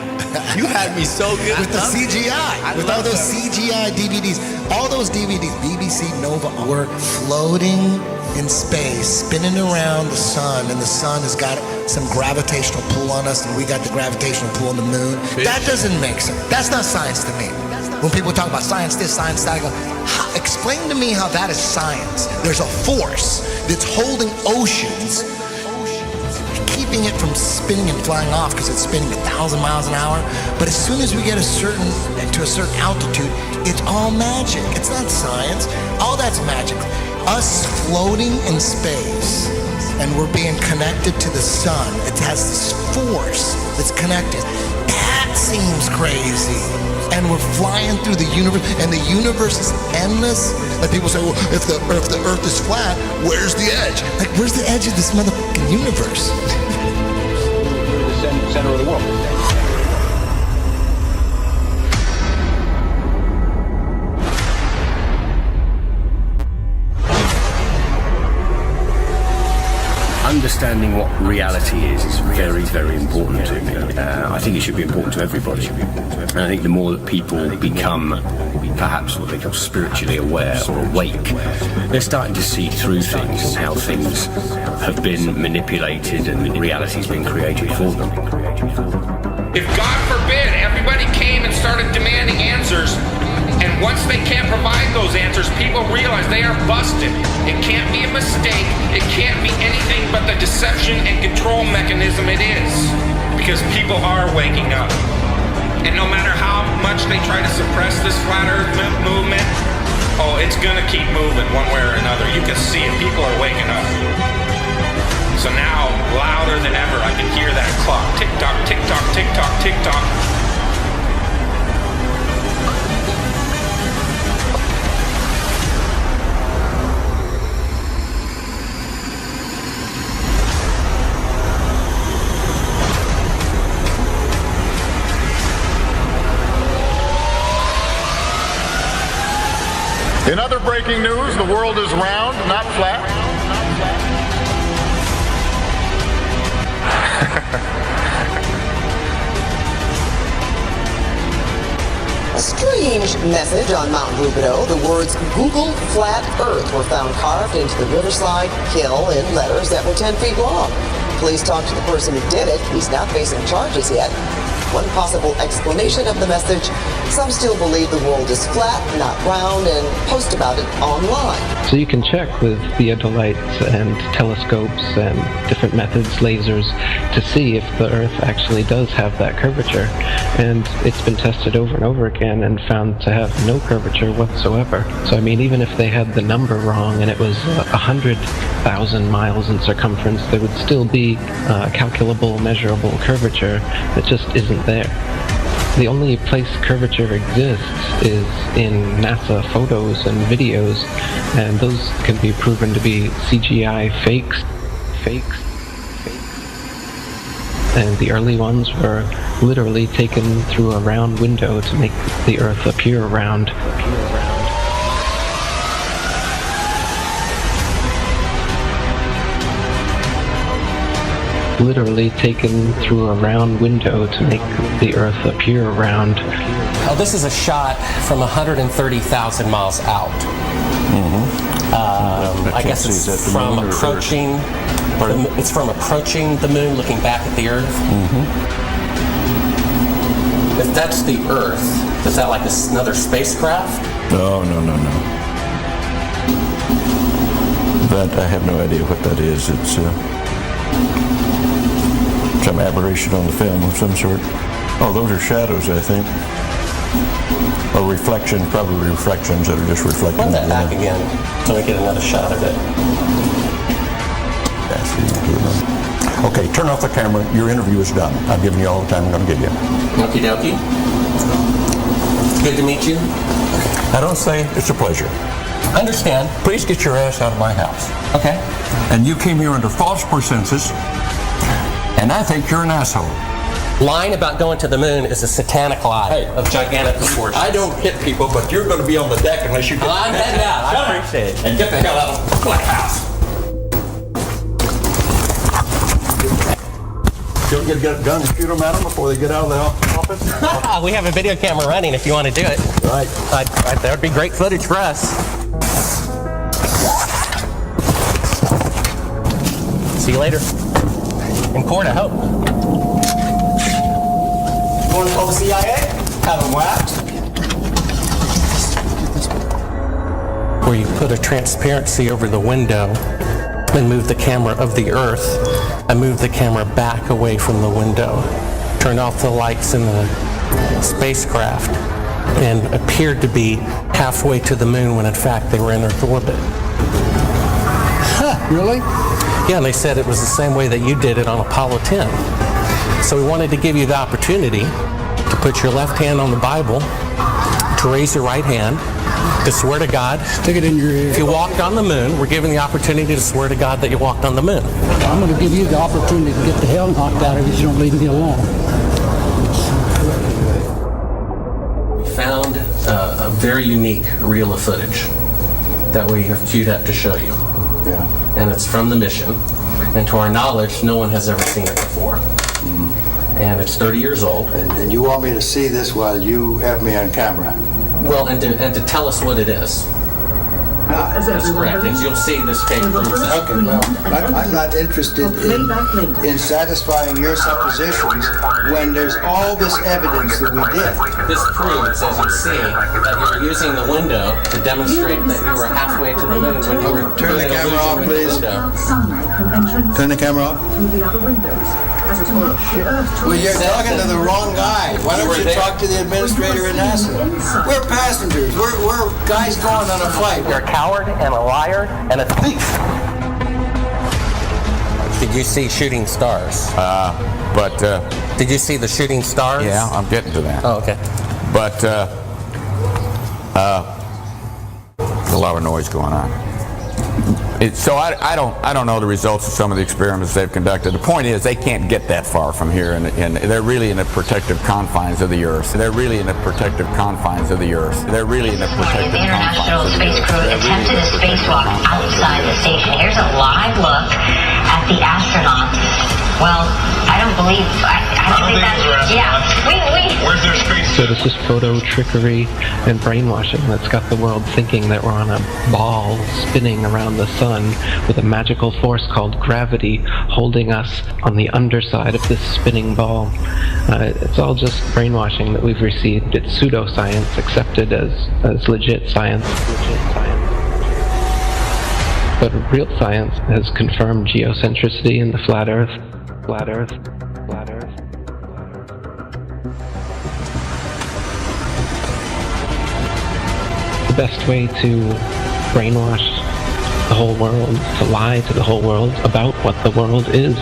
You had me so good. With the CGI, with all those CGI DVDs. All those DVDs, BBC Nova, were floating in space, spinning around the sun, and the sun has got some gravitational pull on us, and we got the gravitational pull on the moon. That doesn't make sense. That's not science to me. When people talk about science this, science that, I go, explain to me how that is science. There's a force that's holding oceans, keeping it from spinning and flying off because it's spinning 1,000 miles an hour. But as soon as we get to a certain altitude, it's all magic. It's not science. All that's magic. Us floating in space, and we're being connected to the sun. It has this force that's connected. That seems crazy. And we're flying through the universe, and the universe is endless. Like people say, well, if the Earth is flat, where's the edge? Like, where's the edge of this motherfucking universe? We're the center of the world. Understanding what reality is very, very important to me. I think it should be important to everybody. And I think the more that people become perhaps what they call spiritually aware or awake, they're starting to see through things and how things have been manipulated and reality's been created for them. If, God forbid, everybody came and started demanding answers, and once they can't provide those answers, people realize they are busted. It can't be a mistake. It can't be anything but the deception and control mechanism it is. Because people are waking up. And no matter how much they try to suppress this flat earth movement, it's gonna keep moving one way or another. You can see it. People are waking up. So now, louder than ever, I can hear that clock. Tick-tock, tick-tock, tick-tock, tick-tock. In other breaking news, the world is round, not flat. A strange message on Mount Rubidoux. The words Google Flat Earth were found carved into the Riverside Hill in letters that were 10 feet long. Police talked to the person who did it. He's not facing charges yet. One possible explanation of the message: some still believe the world is flat, not round, and post about it online. So you can check with theodolites and telescopes and different methods, lasers, to see if the Earth actually does have that curvature. And it's been tested over and over again and found to have no curvature whatsoever. So I mean, even if they had the number wrong and it was 100,000 miles in circumference, there would still be a calculable, measurable curvature that just isn't there. The only place curvature exists is in NASA photos and videos, and those can be proven to be CGI fakes. And the early ones were literally taken through a round window to make the Earth appear round. Literally taken through a round window to make the Earth appear round. Oh, this is a shot from 130,000 miles out. I guess it's from approaching. It's from approaching the moon, looking back at the Earth. If that's the Earth, is that like another spacecraft? No. That I have no idea what that is. It's some aberration on the film of some sort. Oh, those are shadows, I think. Or reflections, probably reflections that are just reflecting. Run that back again so we get another shot of it. Okay, turn off the camera. Your interview is done. I've given you all the time I'm going to give you. Okie dokie. Good to meet you. I don't say it's a pleasure. Understand. Please get your ass out of my house. Okay. And you came here under false pretenses, and I think you're an asshole. Lying about going to the moon is a satanic lie of gigantic proportions. I don't hit people, but you're going to be on the deck unless you get... I'm heading out. I appreciate it. And get the hell out of my house. Don't get a gun and shoot them at them before they get out of the office? We have a video camera running if you want to do it. Right. That would be great footage for us. See you later. In court, I hope. Want to call the CIA? Have them whacked? Where you put a transparency over the window and move the camera of the Earth and move the camera back away from the window. Turn off the lights in the spacecraft and appeared to be halfway to the moon when in fact they were in Earth orbit. Huh, really? Yeah, and they said it was the same way that you did it on Apollo 10. So we wanted to give you the opportunity to put your left hand on the Bible, to raise your right hand, to swear to God. Stick it in your ear. If you walked on the moon, we're given the opportunity to swear to God that you walked on the moon. I'm going to give you the opportunity to get the hell knocked out of you if you don't leave me alone. We found a very unique reel of footage that we have queued up to show you. Yeah. And it's from the mission. And to our knowledge, no one has ever seen it before. And it's 30 years old. And you want me to see this while you have me on camera? Well, and to tell us what it is. That's correct. And you'll see this tape proves that. Okay, well, I'm not interested in satisfying your suppositions when there's all this evidence that we did. This proves, as you see, that you were using the window to demonstrate that you were halfway to the moon when you were Turn the camera off, please. Turn the camera off. Well, you're talking to the wrong guy. Why don't you talk to the administrator at NASA? We're passengers. We're guys going on a flight. You're a coward and a liar and a thief. Did you see shooting stars? Did you see the shooting stars? Yeah, I'm getting to that. Oh, okay. But a lot of noise going on. So I don't know the results of some of the experiments they've conducted. The point is they can't get that far from here, and they're really in the protective confines of the Earth. They're really in the protective confines of the Earth. They're really in the protective International Space Crew attempted a spacewalk outside the station. Here's a live look at the astronauts. Well, I don't believe that's... Yeah. Where's their space? So this is photo trickery and brainwashing that's got the world thinking that we're on a ball spinning around the sun with a magical force called gravity holding us on the underside of this spinning ball. It's all just brainwashing that we've received. It's pseudoscience accepted as legit science. But real science has confirmed geocentricity in the flat Earth. Flat Earth. Flat Earth. The best way to brainwash the whole world, to lie to the whole world about what the world is.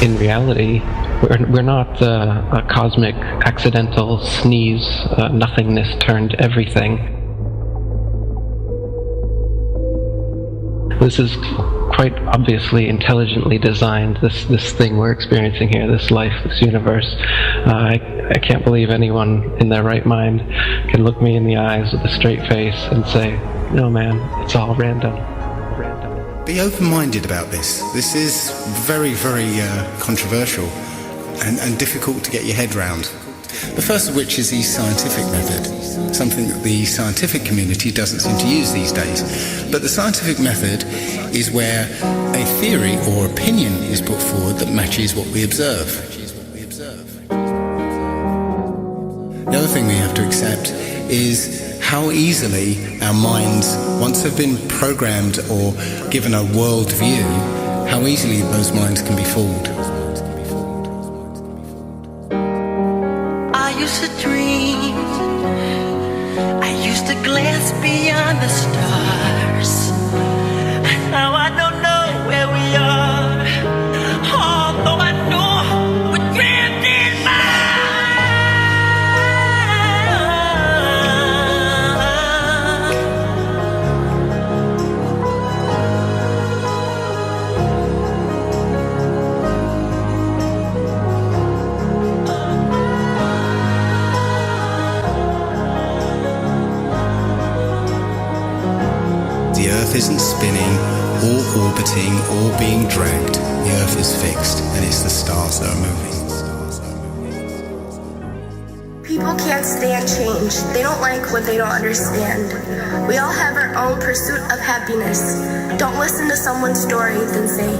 In reality, we're not a cosmic accidental sneeze, nothingness turned everything. This is quite obviously intelligently designed, this thing we're experiencing here, this life, this universe. I can't believe anyone in their right mind can look me in the eyes with a straight face and say, no man, it's all random. Be open-minded about this. This is very, very controversial and difficult to get your head round. The first of which is the scientific method, something that the scientific community doesn't seem to use these days. But the scientific method is where a theory or opinion is put forward that matches what we observe. The other thing we have to accept is how easily our minds, once have been programmed or given a world view, how easily those minds can be fooled. I used to dream, I used to glance beyond the stars. Now I know Earth isn't spinning or orbiting or being dragged. The Earth is fixed, and it's the stars that are moving. People can't stand change. They don't like what they don't understand. We all have our own pursuit of happiness. Don't listen to someone's story, then say,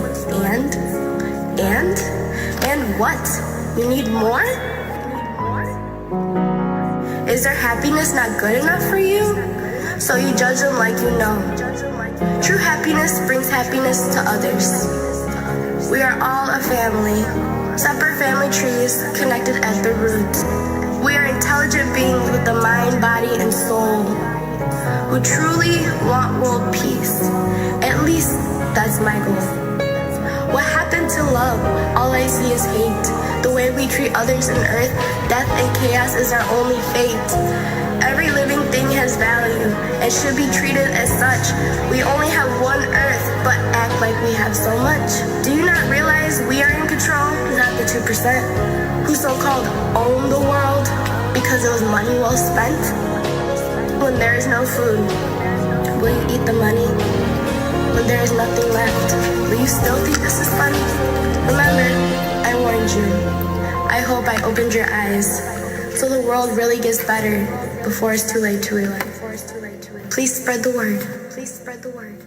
and what? You need more? Is their happiness not good enough for you? So you judge them like you know. True happiness brings happiness to others. We are all a family. Separate family trees connected at the roots. We are intelligent beings with the mind, body, and soul who truly want world peace. At least that's my goal. What happened to love? All I see is hate. The way we treat others on earth, death and chaos is our only fate. Every living thing has value and should be treated as such. We only have one earth, but act like we have so much. Do you not realize we are in control, not the 2%, who so-called own the world because it was money well spent? When there is no food, will you eat the money? When there is nothing left, will you still think this is fun? Remember, I warned you. I hope I opened your eyes so the world really gets better before it's too late to relate. Please spread the word. Please spread the word.